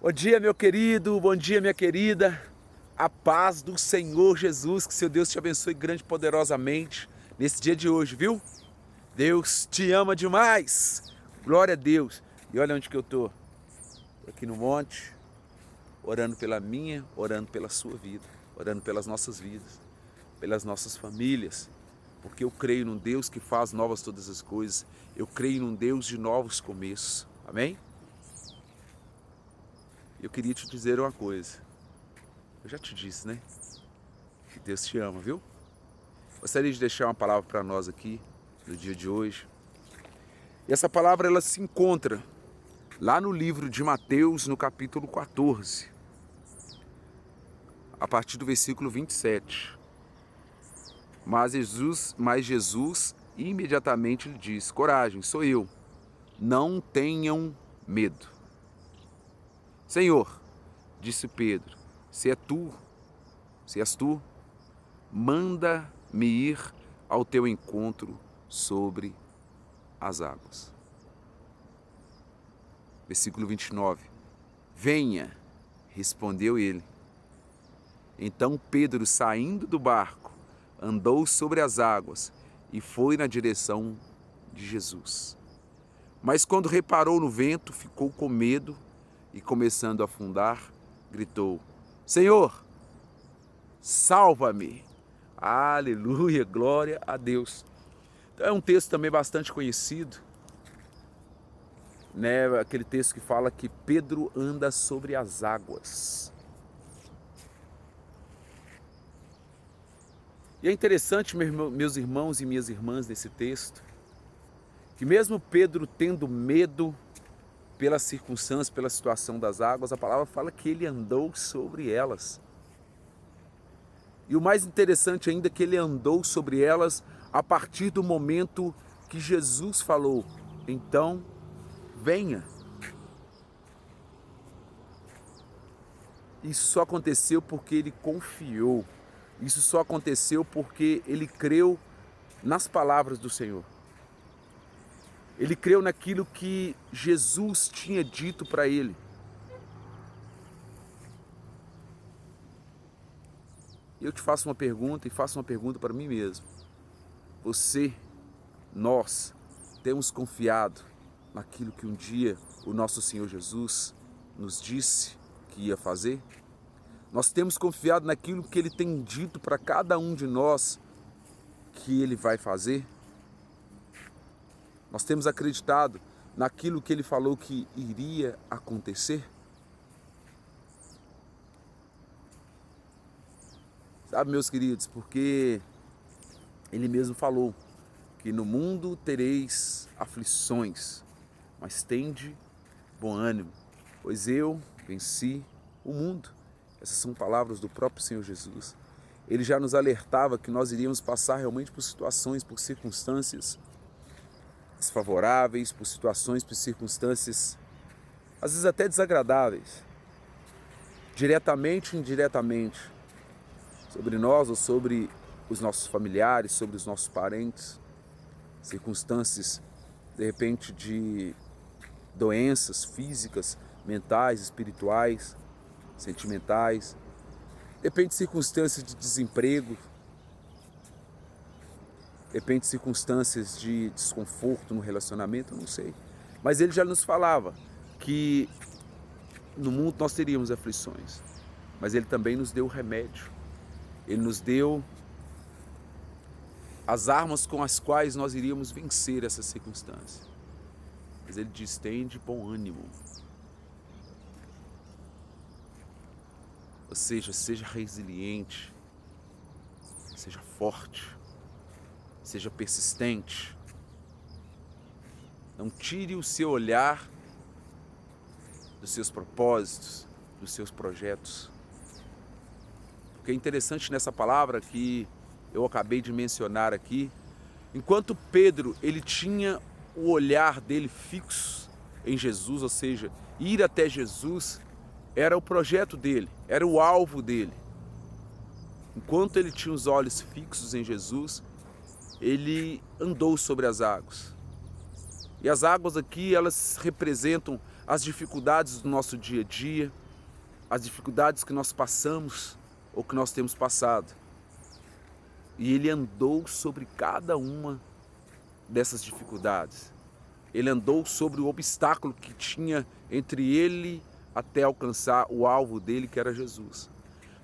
Bom dia, meu querido, bom dia, minha querida. A paz do Senhor Jesus, que seu Deus te abençoe grande e poderosamente nesse dia de hoje, viu? Deus te ama demais. Glória a Deus. E olha onde que eu tô. Tô aqui no monte, orando pela minha, orando pela sua vida, orando pelas nossas vidas, pelas nossas famílias. Porque eu creio num Deus que faz novas todas as coisas. Eu creio num Deus de novos começos. Amém? Eu queria te dizer uma coisa. Eu já te disse, né? Que Deus te ama, viu? Gostaria de deixar uma palavra para nós aqui no dia de hoje. E essa palavra ela se encontra lá no livro de Mateus, no capítulo 14, a partir do versículo 27. Mas Jesus imediatamente lhe disse: coragem, sou eu, não tenham medo. Senhor, disse Pedro, se és tu, manda-me ir ao teu encontro sobre as águas. Versículo 29. Venha, respondeu ele. Então Pedro, saindo do barco, andou sobre as águas e foi na direção de Jesus. Mas quando reparou no vento, ficou com medo e, começando a afundar, gritou: Senhor, salva-me! Aleluia, glória a Deus. Então, é um texto também bastante conhecido, né? Aquele texto que fala que Pedro anda sobre as águas. E é interessante, meus irmãos e minhas irmãs, nesse texto, que mesmo Pedro tendo medo pelas circunstâncias, pela situação das águas, a palavra fala que ele andou sobre elas. E o mais interessante ainda é que ele andou sobre elas a partir do momento que Jesus falou: então, venha. Isso só aconteceu porque ele confiou. Isso só aconteceu porque ele creu nas palavras do Senhor. Ele creu naquilo que Jesus tinha dito para ele. Eu te faço uma pergunta e faço uma pergunta para mim mesmo. Nós temos confiado naquilo que um dia o nosso Senhor Jesus nos disse que ia fazer? Nós temos confiado naquilo que Ele tem dito para cada um de nós que Ele vai fazer? Nós temos acreditado naquilo que Ele falou que iria acontecer? Sabe, meus queridos, porque Ele mesmo falou que no mundo tereis aflições, mas tende bom ânimo, pois eu venci o mundo. Essas são palavras do próprio Senhor Jesus. Ele já nos alertava que nós iríamos passar realmente por situações, por circunstâncias desfavoráveis, por situações, por circunstâncias, às vezes até desagradáveis, diretamente ou indiretamente, sobre nós ou sobre os nossos familiares, sobre os nossos parentes, circunstâncias, de repente, de doenças físicas, mentais, espirituais, sentimentais, de repente circunstâncias de desemprego, de repente circunstâncias de desconforto no relacionamento, eu não sei. Mas ele já nos falava que no mundo nós teríamos aflições, mas ele também nos deu o remédio. Ele nos deu as armas com as quais nós iríamos vencer essas circunstâncias. Mas ele diz: tende bom ânimo. Ou seja, seja resiliente, seja forte, seja persistente. Não tire o seu olhar dos seus propósitos, dos seus projetos. Porque é interessante nessa palavra que eu acabei de mencionar aqui, enquanto Pedro ele tinha o olhar dele fixo em Jesus, ou seja, ir até Jesus, era o projeto dele, era o alvo dele. Enquanto ele tinha os olhos fixos em Jesus, ele andou sobre as águas. E as águas aqui, elas representam as dificuldades do nosso dia a dia, as dificuldades que nós passamos ou que nós temos passado. E Ele andou sobre cada uma dessas dificuldades. Ele andou sobre o obstáculo que tinha entre Ele até alcançar o alvo dele, que era Jesus.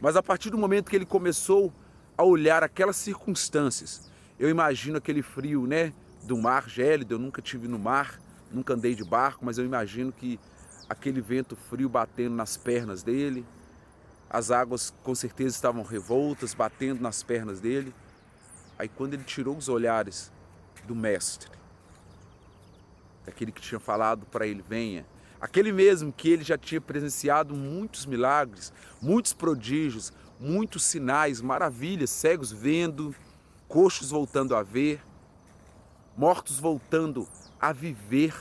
Mas a partir do momento que Ele começou a olhar aquelas circunstâncias, eu imagino aquele frio, né, do mar gélido. Eu nunca estive no mar, nunca andei de barco, mas eu imagino que aquele vento frio batendo nas pernas dele, as águas com certeza estavam revoltas, batendo nas pernas dele. Aí quando ele tirou os olhares do mestre, daquele que tinha falado para ele, venha, aquele mesmo que ele já tinha presenciado muitos milagres, muitos prodígios, muitos sinais, maravilhas, cegos vendo, coxos voltando a ver, mortos voltando a viver.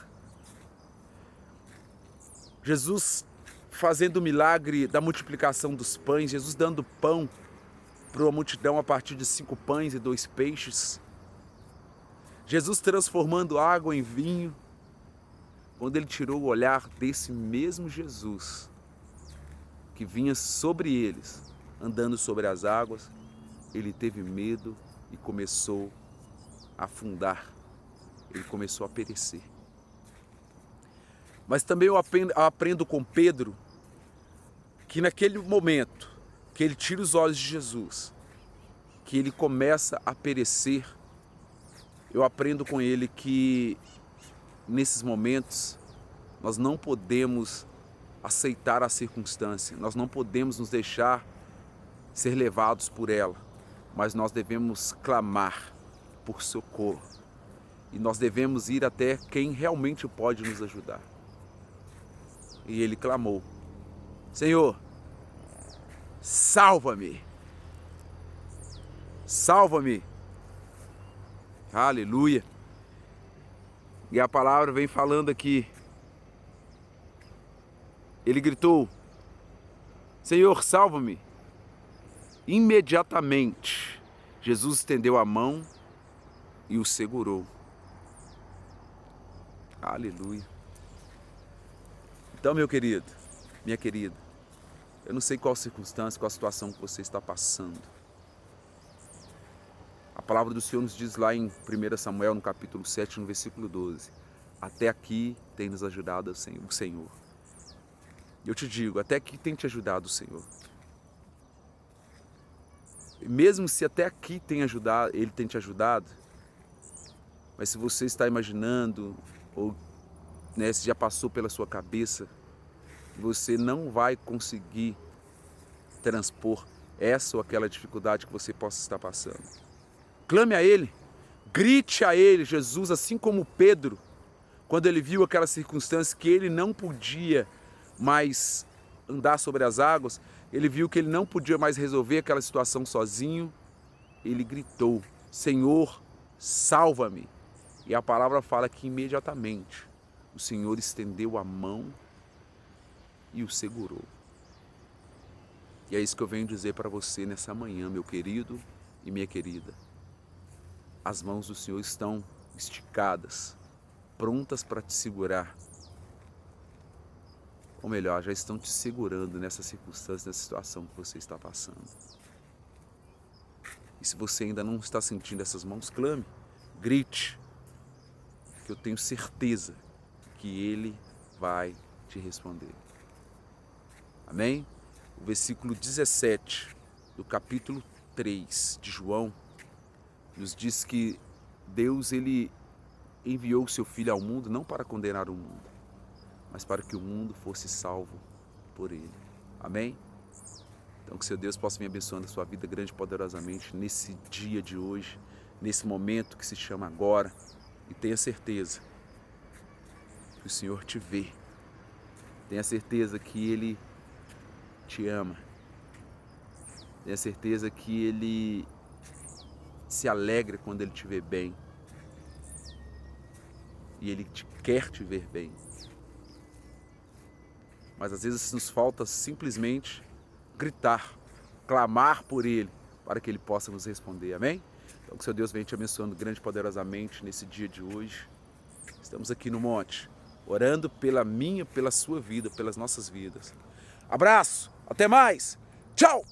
Jesus fazendo o milagre da multiplicação dos pães, Jesus dando pão para uma multidão a partir de 5 pães e 2 peixes. Jesus transformando água em vinho. Quando ele tirou o olhar desse mesmo Jesus, que vinha sobre eles, andando sobre as águas, ele teve medo e começou a afundar. Ele começou a perecer. Mas também eu aprendo com Pedro que naquele momento que ele tira os olhos de Jesus, que ele começa a perecer, eu aprendo com ele que nesses momentos nós não podemos aceitar a circunstância, nós não podemos nos deixar ser levados por ela, mas nós devemos clamar por socorro e nós devemos ir até quem realmente pode nos ajudar. E ele clamou: Senhor, salva-me, salva-me. Aleluia. E a palavra vem falando aqui. Ele gritou: Senhor, salva-me. Imediatamente, Jesus estendeu a mão e o segurou. Aleluia. Então, meu querido, minha querida, eu não sei qual circunstância, qual situação que você está passando. A palavra do Senhor nos diz lá em 1 Samuel, no capítulo 7, no versículo 12. Até aqui tem nos ajudado o Senhor. Eu te digo, até aqui tem te ajudado o Senhor. E mesmo se até aqui Ele tem te ajudado, mas se você está imaginando, ou se já passou pela sua cabeça, você não vai conseguir transpor essa ou aquela dificuldade que você possa estar passando. Clame a Ele, grite a Ele, Jesus, assim como Pedro, quando ele viu aquela circunstância que ele não podia mais andar sobre as águas, ele viu que ele não podia mais resolver aquela situação sozinho, ele gritou: Senhor, salva-me. E a palavra fala que imediatamente o Senhor estendeu a mão e o segurou. E é isso que eu venho dizer para você nessa manhã, meu querido e minha querida. As mãos do Senhor estão esticadas, prontas para te segurar. Ou melhor, já estão te segurando nessa circunstância, nessa situação que você está passando. E se você ainda não está sentindo essas mãos, clame, grite, que eu tenho certeza que Ele vai te responder. Amém? O versículo 17 do capítulo 3 de João nos diz que Deus, Ele enviou o seu Filho ao mundo não para condenar o mundo, mas para que o mundo fosse salvo por Ele. Amém? Então que seu Deus possa me abençoando a sua vida grande e poderosamente nesse dia de hoje, nesse momento que se chama agora, e tenha certeza que o Senhor te vê, tenha certeza que Ele te ama, tenha certeza que Ele se alegra quando Ele te vê bem, e Ele quer te ver bem. Mas às vezes nos falta simplesmente gritar, clamar por Ele, para que Ele possa nos responder, amém? Então que seu Deus venha te abençoando grande e poderosamente nesse dia de hoje. Estamos aqui no monte, orando pela minha, pela sua vida, pelas nossas vidas. Abraço, até mais, tchau!